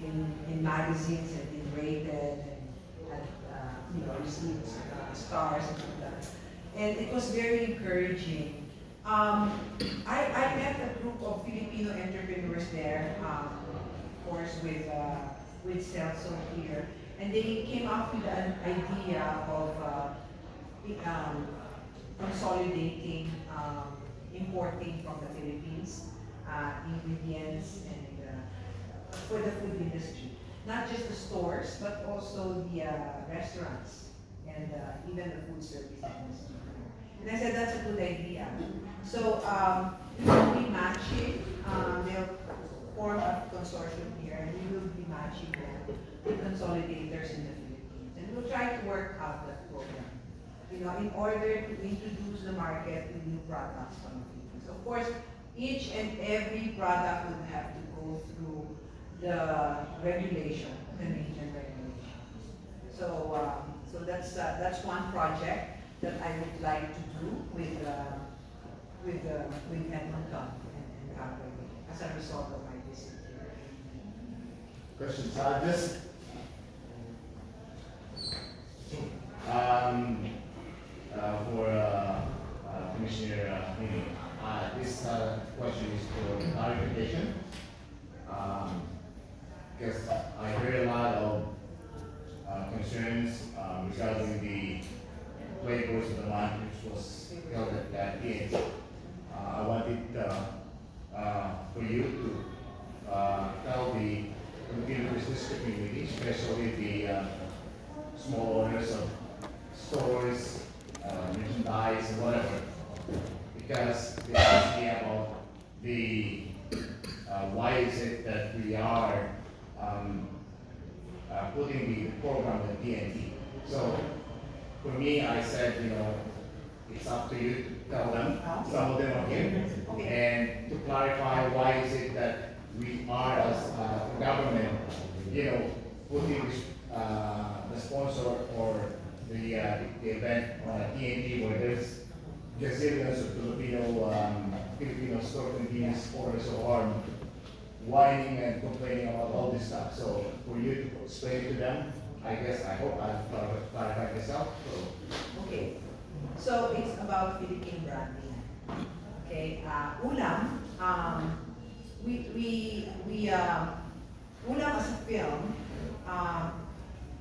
in magazines and been rated and had received stars and all that. And it was very encouraging. I met a group of Filipino entrepreneurs there, of course, with Celso here, and they came up with an idea of consolidating, importing from the Philippines ingredients and for the food industry. Not just the stores, but also the restaurants and even the food service industry. And I said, that's a good idea. So we will be matching, they'll form a consortium here, and we will be matching them with consolidators in the Philippines. And we'll try to work out that program, in order to introduce the market with new products from the Philippines. Of course, each and every product would have to go through the regulation, Canadian regulation. So that's one project that I would like to do with Edmonton and Calgary as a result of my visit here. Questions? This for Commissioner Hini. This question is for clarification. Because I heard a lot of concerns regarding the flavors of the month, which was held at that end. I wanted for you to tell the Filipino business community, especially the small owners of stores, merchandise, and whatever, because they asked me about the why is it that we are putting the program at TNT. So for me, I said, it's up to you to tell them. Some of them are here. And to clarify why is it that we are as government, putting the sponsor or the event on a TNT where there's gazillions of Filipino store convenience stores who are whining and complaining about all this stuff. So for you to explain to them, I hope I've clarified myself. Okay, so it's about Philippine branding. Okay, Ulam, Ulam as a film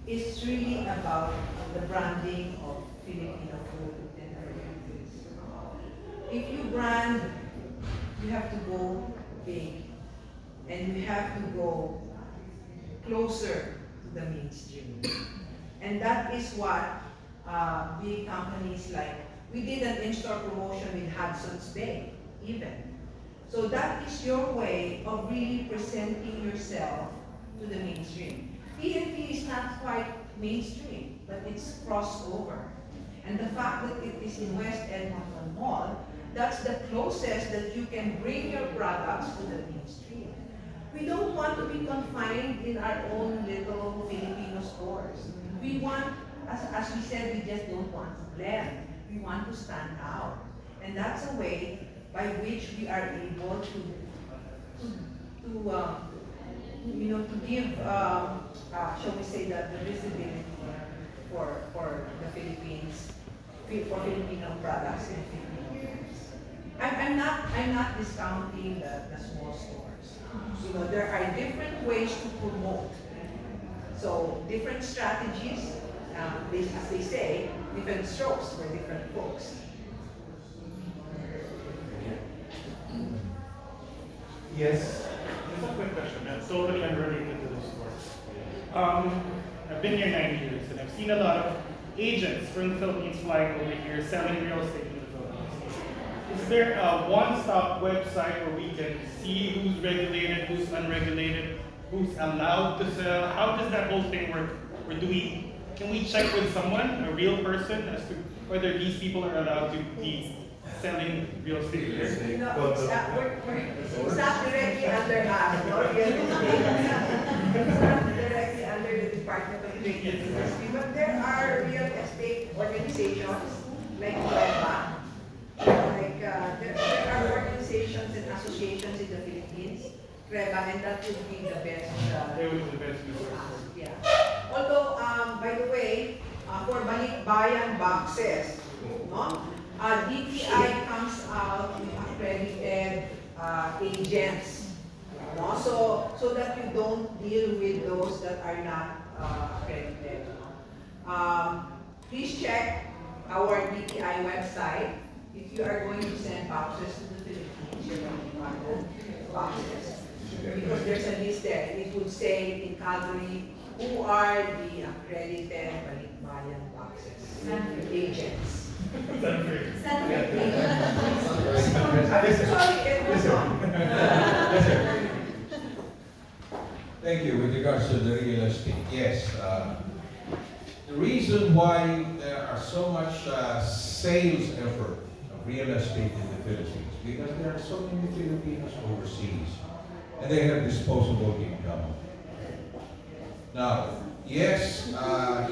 is really about the branding of Filipino food and everything. If you brand, you have to go big, and you have to go closer to the mainstream. And that is what big companies like, we did an in-store promotion with Hudson's Bay, even. So that is your way of really presenting yourself to the mainstream. PNP is not quite mainstream, but it's crossover. And the fact that it is in West Edmonton Mall, that's the closest that you can bring your products to the mainstream. We don't want to be confined in our own little Filipino stores. We want, as we said, we just don't want to blend. We want to stand out. And that's a way by which we are able to give, shall we say, the visibility for the Philippines, for Filipino products and Filipino brands. I'm not discounting the small stores. There are different ways to promote. So different strategies, as they say, different strokes for different folks. Yes. Just a quick question, man. Totally unrelated to the store. I've been here 9 years, and I've seen a lot of agents from the Philippines flying over here selling real estate in the Philippines. Is there a one-stop website where we can see who's regulated, who's unregulated, who's allowed to sell? How does that whole thing work? Or can we check with someone, a real person, as to whether these people are allowed to be selling real estate here? It's not directly under us, no? It's not directly under the Department of Trade and Industry, but there are real estate organizations like WEBA. There are organizations and associations in the Philippines, REBA, and that would be the best. They investment source. Yeah. Although, by the way, for balikbayan boxes, no? DTI comes out with accredited agents, no? So that you don't deal with those that are not accredited. Please check our DTI website. If you are going to send boxes to the Philippines, you're going to want boxes. Because there's a list there. It would say in Calgary who are the accredited balikbayan boxes agents. Sorry, everyone. Yes, sir. Thank you. With regards to the real estate, yes. The reason why there are so much sales effort of real estate in the Philippines, because there are so many Filipinos overseas, and they have disposable income. Now, yes,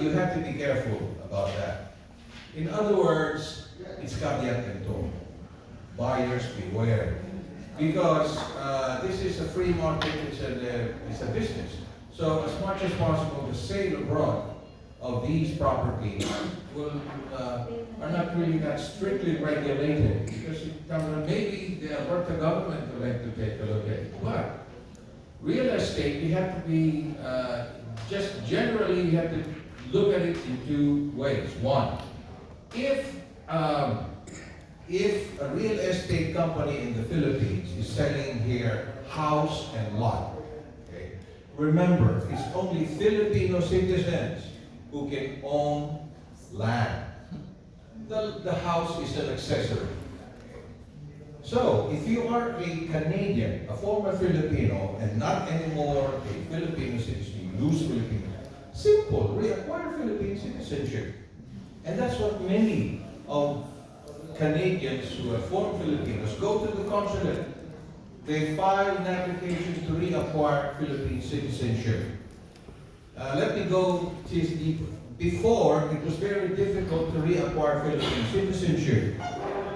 you have to be careful about that. In other words, it's caveat emptor. Buyers beware. Because this is a free market, it's a business. So as much as possible, the sale abroad of these properties are not really that strictly regulated, because maybe the Alberta government would like to take a look at it. But real estate, you have to be, just generally, you have to look at it in two ways. One, if a real estate company in the Philippines is selling here house and lot, okay, remember, it's only Filipino citizens who can own land. The house is an accessory. So, if you are a Canadian, a former Filipino, and not anymore a Filipino citizen, you lose Filipino. Simple, reacquire Philippine citizenship. And that's what many of Canadians who are former Filipinos go to the consulate. They file an application to reacquire Philippine citizenship. Let me go deeper. Before, it was very difficult to reacquire Philippine citizenship.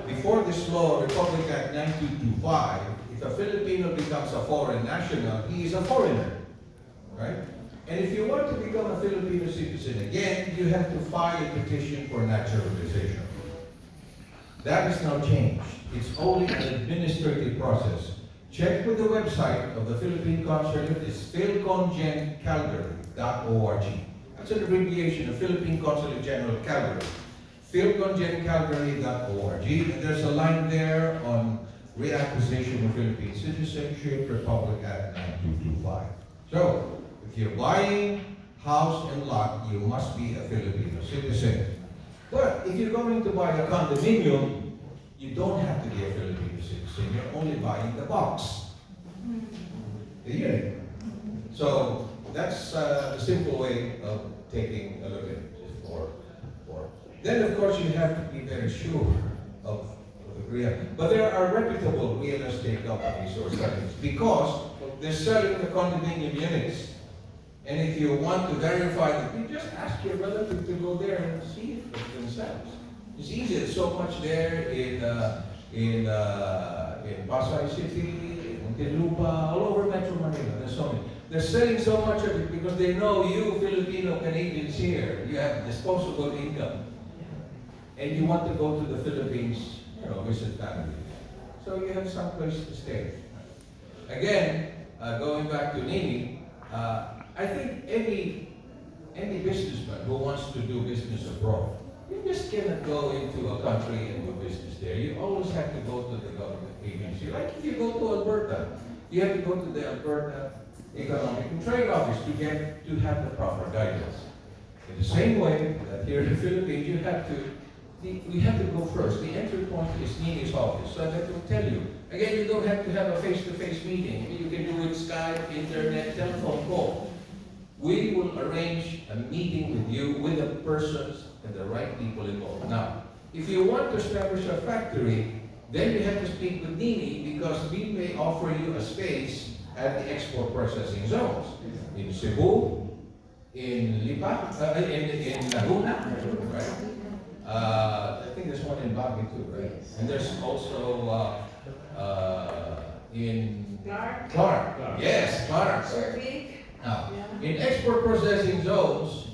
Before this law, Republic Act 9225, if a Filipino becomes a foreign national, he is a foreigner, right? And if you want to become a Filipino citizen again, you have to file a petition for naturalization. That has now changed. It's only an administrative process. Check with the website of the Philippine Consulate. It's philcongencalgary.org. That's an abbreviation of Philippine Consulate General Calgary. philcongencalgary.org. And there's a line there on reacquisition of Philippine citizenship, Republic Act 9225. So, if you're buying house and lot, you must be a Filipino citizen. But if you're going to buy a condominium, you don't have to be a Filipino citizen. You're only buying the box, the unit. So that's the simple way of taking a look at it. Then, of course, you have to be very sure of the real. But there are reputable real estate companies or sellers because they're selling the condominium units. And if you want to verify that, you just ask your relative to go there and see it for themselves. It's easy. There's so much there in Pasay City, in Muntinlupa, all over Metro Manila. There's so many. They're selling so much of it because they know you Filipino Canadians here, you have disposable income, and you want to go to the Philippines, visit family. So you have some place to stay. Again, going back to Nini. I think any businessman who wants to do business abroad, you just cannot go into a country and do business there. You always have to go to the government agency. Like if you go to Alberta, you have to go to the Alberta Economic and Trade Office to have the proper guidance. In the same way that here in the Philippines, we have to go first. The entry point is Nini's office, so that will tell you. Again, you don't have to have a face-to-face meeting. You can do it Skype, internet, telephone call. We will arrange a meeting with you, with the persons and the right people involved. Now, if you want to establish a factory, then you have to speak with Nini because we may offer you a space at the export processing zones in Cebu, in Lipa, in Laguna, right? I think there's one in Baguio too, right? And there's also in Clark. Clark. Yes, Clark. Subic. Now, in export processing zones,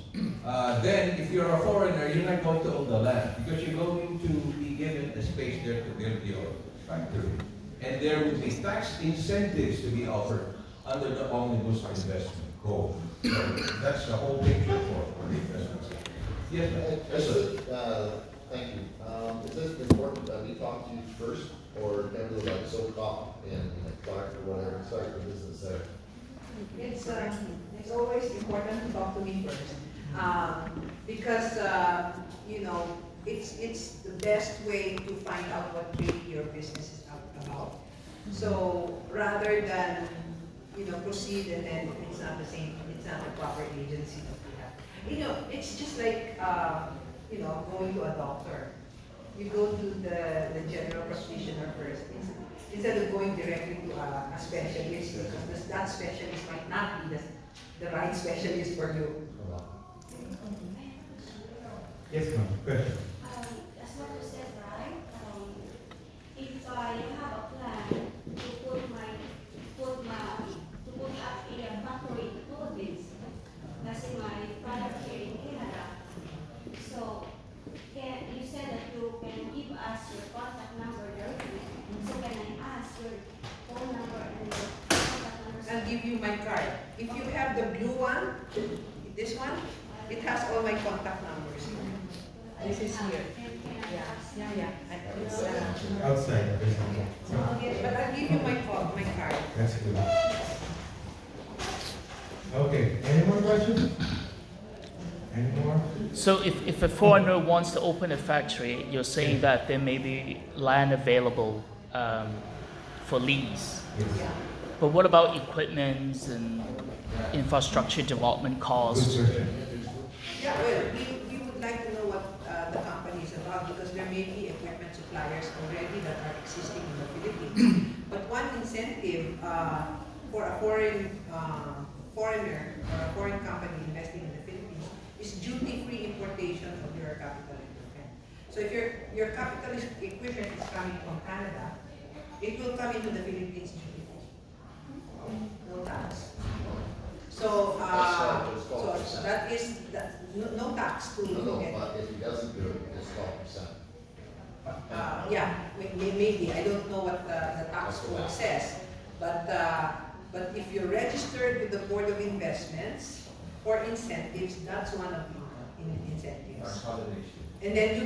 then if you're a foreigner, you're not going to own the land because you're going to be given the space there to build your factory. And there will be tax incentives to be offered under the Omnibus Investment Code. So that's the whole picture for the investments. Yes, ma'am. Yes, sir. Thank you. Is it important that we talk to you first, or can we like SOCOP in Clark or whatever, start the business there? It's always important to talk to me first, because you know it's the best way to find out what really your business is about. So rather than proceed and then it's not the same, it's not the proper agency that we have. You know, it's just like going to a doctor. You go to the general practitioner first instead of going directly to a specialist, because that specialist might not be the right specialist for you. Yes, ma'am. Question. As what you said, right? If you have a plan to put up a factory in the Philippines, that's in my product here in Canada. So, you said that you can give us your contact number directly. So can I ask your phone number and your contact number? I'll give you my card. If you have the blue one, this one, it has all my contact numbers. This is here. Yeah. It's, Outside. but I'll give you my card. That's good. Okay, any more questions? Any more? So if a foreigner wants to open a factory, you're saying that there may be land available for lease. Yes. Yeah. But what about equipment and infrastructure development Good costs? question. Yeah, well, we would like to know what the company is about, because there may be equipment suppliers already that are existing in the Philippines. But one incentive for a foreigner or a foreign company investing in the Philippines is duty-free importation of your capital equipment. So if your capital equipment is coming from Canada, it will come into the Philippines duty-free. No tax. So, so that is no tax to No, get. but if he doesn't do it, it's 12%. Yeah, maybe. I don't know what the tax code says, but if you're registered with the Board of Investments for incentives, that's one of the incentives. And then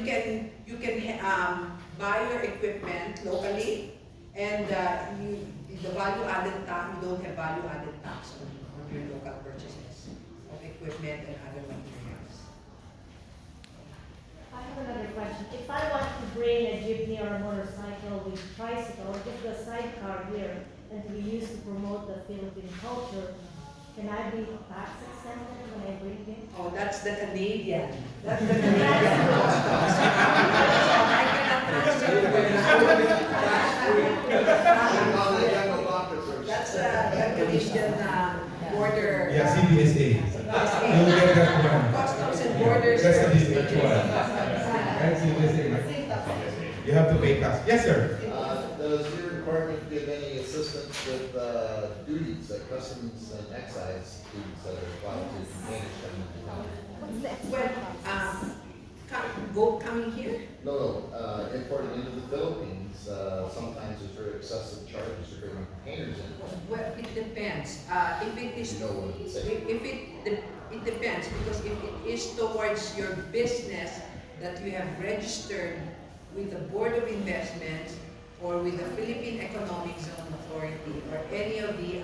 you can buy your equipment locally, and the value added tax, you don't have value added tax on your local purchases of equipment and other materials. I have another question. If I want to bring a jeepney or a motorcycle with tricycle, just a sidecar here, and to be used to promote the Philippine culture, can I be tax exempted when I bring it? Oh, that's the Canadian. That's the Canadian customs. I cannot answer That's the Canadian border. Yeah, CBSA. You will get that one. Customs and Borders. That's a different one. Right, CBSA. You have to pay tax. Yes, sir. Does your department give any assistance with duties, like customs and excise duties that are applied to containers coming into town? Well, coming here? No, importing into the Philippines, sometimes there's very excessive charges for bringing containers in. Well, it depends. If it is, You know what I'm saying? it depends, because if it is towards your business that you have registered with the Board of Investments or with the Philippine Economic Zone Authority or any of the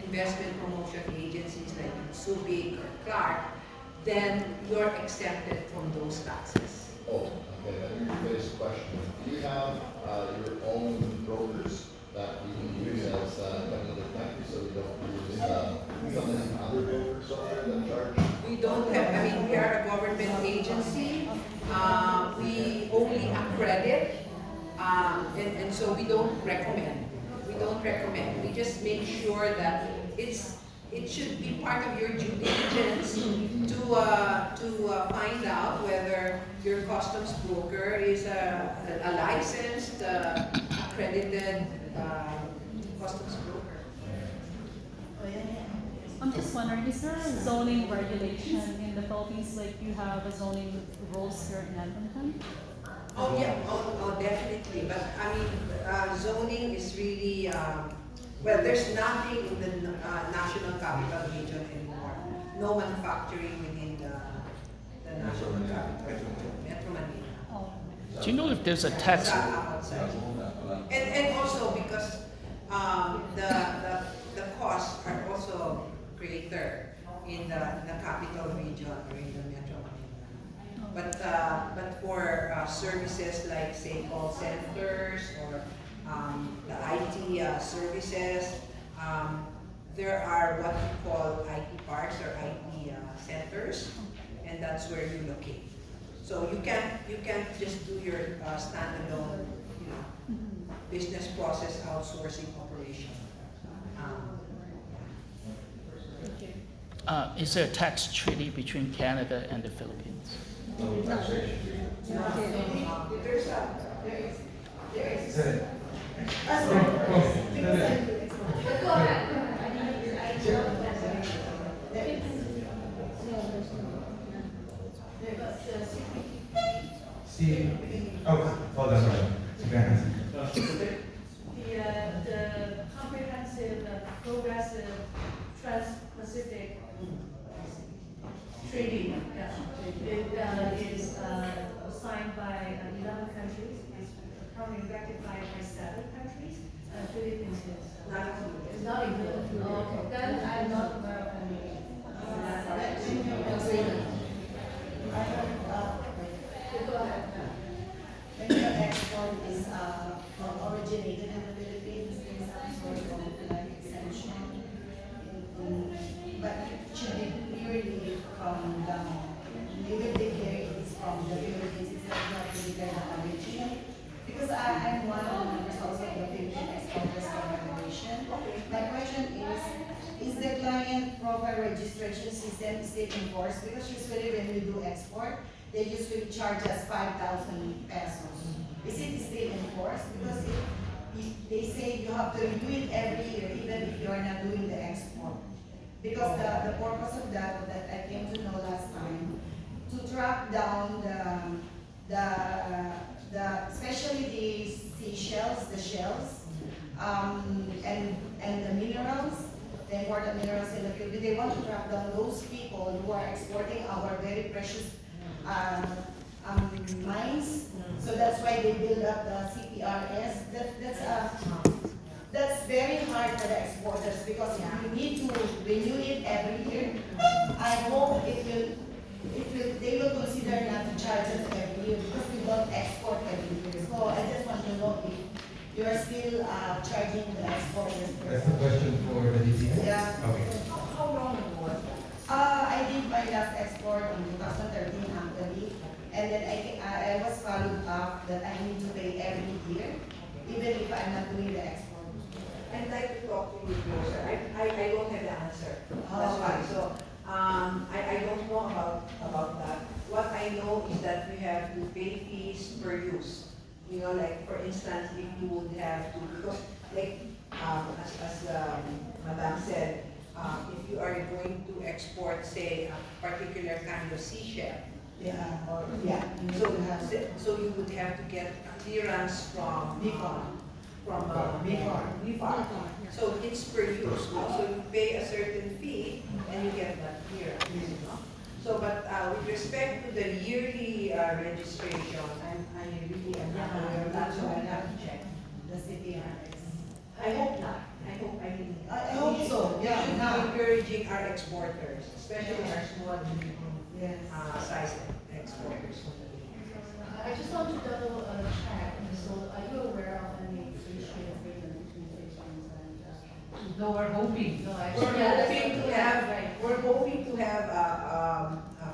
investment promotion agencies like Subic or Clark, then you're exempted from those taxes. Oh, okay, then your basic question, do you have your own brokers that we can use as coming to the country, so we don't use some of these other brokers out there that charge? We don't have, I mean, we are a government agency. We only accredit, and so we don't recommend. We don't recommend. We just make sure that it should be part of your due diligence to find out whether your customs broker is a licensed, accredited customs broker. I'm just wondering, is there a zoning regulation in the Philippines like you have a zoning rules here in Edmonton? Oh, yeah, definitely, but I mean, zoning is really, well, there's nothing in the national capital region anymore. No manufacturing within the national capital, Metro Manila. Oh, Do you know if there's a tax? Outside. And also because the costs are also greater in the capital region or in the Metro Manila. But for services like say call centers or the IT services, there are what we call IT parks or IT centers, and that's where you locate. So you can't just do your standalone, business process outsourcing operation. Is there a tax treaty between Canada and the Philippines? No taxation. There is. Go ahead. See, oh, hold on, hold on. You can answer. The comprehensive, progressive, trans-Pacific treaty, it is signed by 11 countries, it's currently ratified by 7 countries, Philippines is not included. Okay, then I'm not aware of any. Go ahead. When your export is originated in the Philippines, there is some sort of like exemption. But it should be clearly from the, even declare it is from the Philippines, it's not to declare the origin. Because I'm one of the members also of the Philippine Exporters Confederation. My question is the client profile registration system still enforced? Because usually when we do export, they usually charge us 5,000 pesos. Is it still enforced? Because they say you have to renew it every year, even if you are not doing the export. Because the purpose of that I came to know last time, to track down especially the seashells, the shells, and the minerals, the important minerals in the Philippines. They want to track down those people who are exporting our very precious mines. So that's why they build up the CPRS. That's very hard for the exporters because you need to renew it every year. I hope they will consider not to charge us every year because we don't export every year. So I just want to know if you are still charging the exporters. That's the question for the DTI? Yeah. Okay. How long ago? I did my last export in 2013 actually, and then I was followed up that I need to pay every year, even if I'm not doing the export. I'd like to talk to you closer. I don't have the answer. That's Oh. why. So I don't know about that. What I know is that you have to pay fees per use. Like for instance, if you would have to, because like as Madam said, if you are going to export, say, a particular kind of seashell, so you would have to get clearance from BFAR. So it's per use. So you pay a certain fee and you get that clearance. So, but with respect to the yearly registration, I really am not aware of that, so I have to check the CPRS. I hope not. I hope so. Yeah, We should now. be encouraging our exporters, especially our small size exporters. I just want to double check. So, are you aware of any free trade agreement between Philippines and? No, we're hoping. No, We're actually, hoping to have a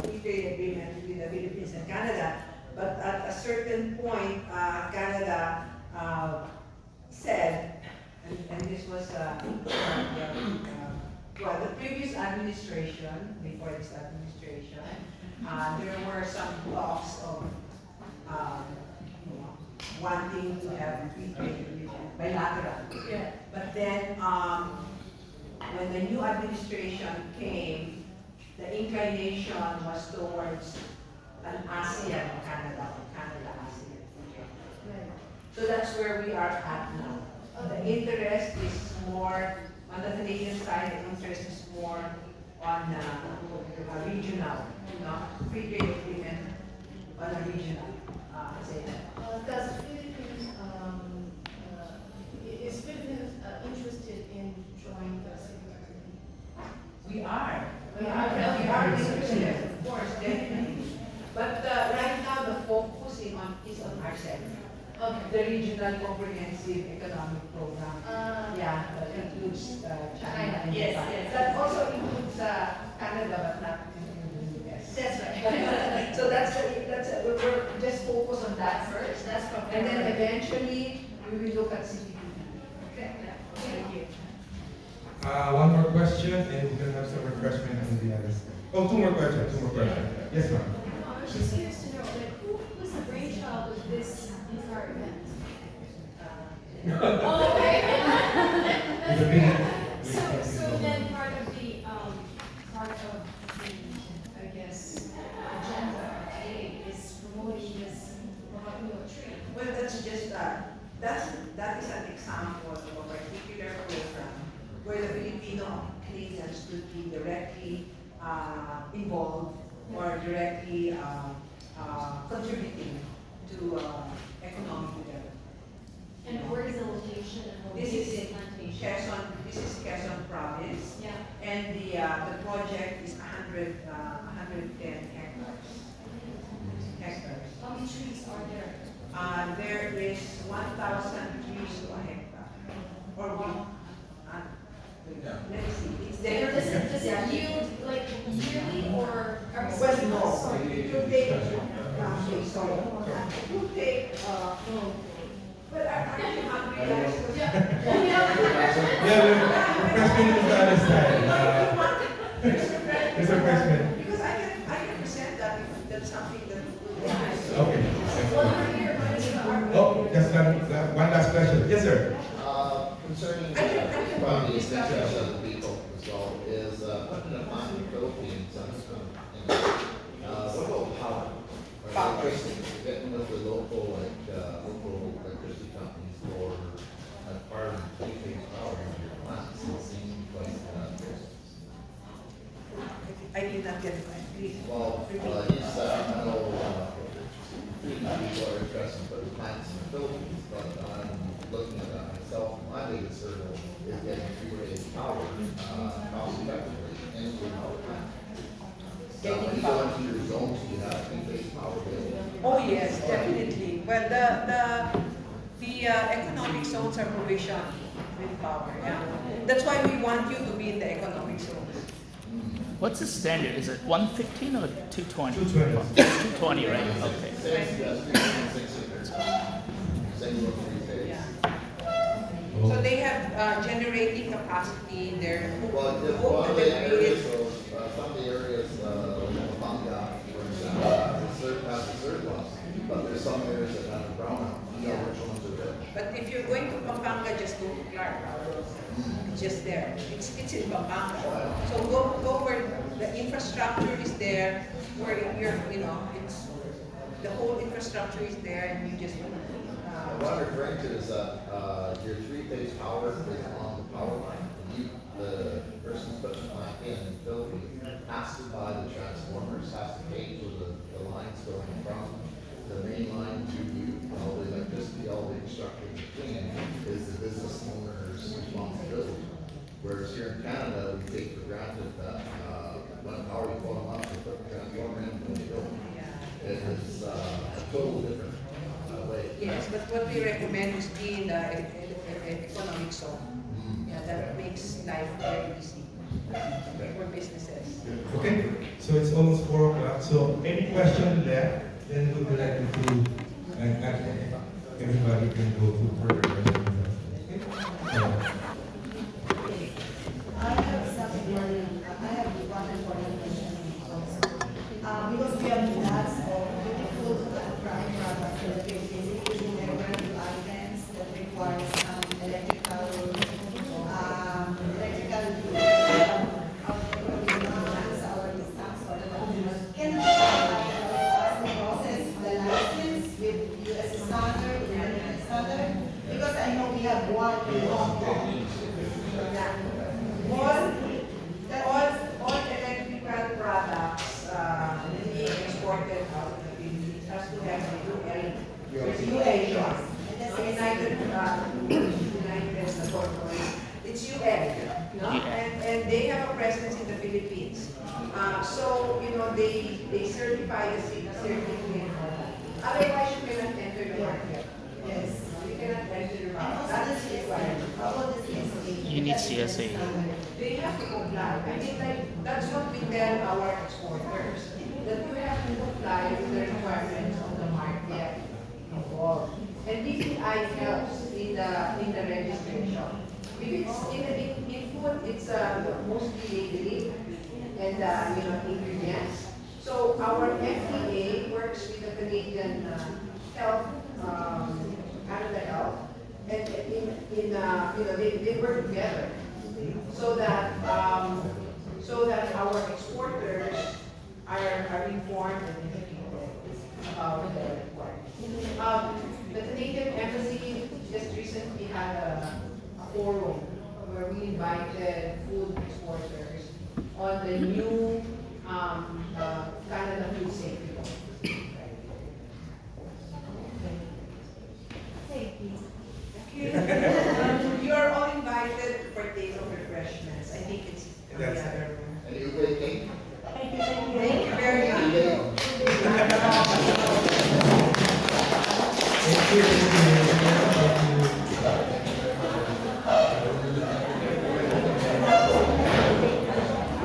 free trade agreement between the Philippines and Canada, but at a certain point, Canada said, and this was the previous administration, before this administration, there were some talks of wanting to have a free trade agreement, bilateral. Yeah. But then when the new administration came, the inclination was towards an ASEAN Canada, or Canada ASEAN. So that's where we are at now. The interest is more, on the Canadian side, the interest is more on a regional, free trade agreement on a regional, say that. Does Philippines, is Philippines interested in joining the CPTPP? We are. We are interested, of course, definitely. But right now, the focus is on RCEP. Okay. The Regional Comprehensive Economic Program. Yeah, that includes China and Yes, Japan. yes. That also includes Canada, but not the US. That's right. So we're just focused on that first. That's from And then eventually, we will look at CPTPP. Okay. Thank you. One more question, and we're gonna have some refreshment on the others. Oh, two more questions. Yes, ma'am. I was just curious to know, like, who was the brainchild of this entire event? Oh, okay. It's a big- So then part of the, I guess, agenda today is promoting this tree. Well, that's just that is an example of a particular program where the Filipino Canadians could be directly involved or directly contributing to economic development. And where is the location of This is in plantation? Quezon. This is Quezon Province, Yeah. and the project is 110 hectares. How many trees are there? There is 1,000 trees to a hectare. Or let me see, it's there. Does it yield like yearly or? Well, no, it will take, okay, sorry. It will take, well, are you hungry guys? Yeah, refreshment is the other side. There's a question. Because I can present that if that's something that will be. Okay. Oh, just one last question. Yes, sir. Concerning probably the extension of the people as well, is putting a plant in the Philippines, what about power? Or electricity, getting with the local electricity companies for acquiring three-phase power in your plants, it seems like, I did not get it, please. well, you said, I know, people are interested in putting plants in the Philippines, but I'm looking at that myself. My biggest hurdle is getting three-phase power, cost effectively into the power plant. So when you go into your zones, you have three-phase power available. Oh, yes, definitely. Well, the economic zones are provisioned with power, yeah. That's why we want you to be in the economic zones. What's the standard? Is it 115 or 220? 220. 220, right? Okay. Same, yes, 3.6 same with three-phase. Yeah. So they have generating capacity, they're Well, one of the areas, some of the areas, Pampanga, for example, has a surplus, but there's some areas that have a brownout. You know which ones are which. But if you're going to Pampanga, just go to Clark. It's just there. It's in Pampanga. So go where the infrastructure is there, where it's the whole infrastructure is there, and you just. What I'm referring to is that your three-phase power is on the power line. The person putting the plant in the Philippines has to buy the transformers, has to pay for the lines going from the main line to you. All the electricity, all the infrastructure in between is the business owner's responsibility. Whereas here in Canada, we take for granted that when power you pull them up, they put the transformer in and they don't. It is a total different way. Yes, but what we recommend is be in the economic zone. Yeah, that makes life very easy for businesses. Okay, so it's almost 4 o'clock. So any question left, then we would like to do, and everybody can go to further questions. Okay? So, I have something, I have one important question also. Because we have lots of beautiful prime products in the Philippines, including decorative items that requires electrical Philippines. So, you know, they certify the certificate. Otherwise, you cannot enter the market. Yes. You cannot enter the And market. also That the is CSA, required. how about the CSA? You need CSA. They have to comply. I mean, like, that's what we tell our exporters, that you have to comply with the requirements of the market involved. And DTI helps in the registration. If it's in food, it's mostly labeling and you know, ingredients. So our FDA works with the Canadian Health, Canada Health, and you know, they work together so that our exporters are informed and educated about the requirements. The Canadian Embassy just recently had a forum where we invited food exporters on the new Canada Food Safety Law. Thank you. You are all invited to partake of refreshments. I think it's in the other room. And you waiting? Thank you.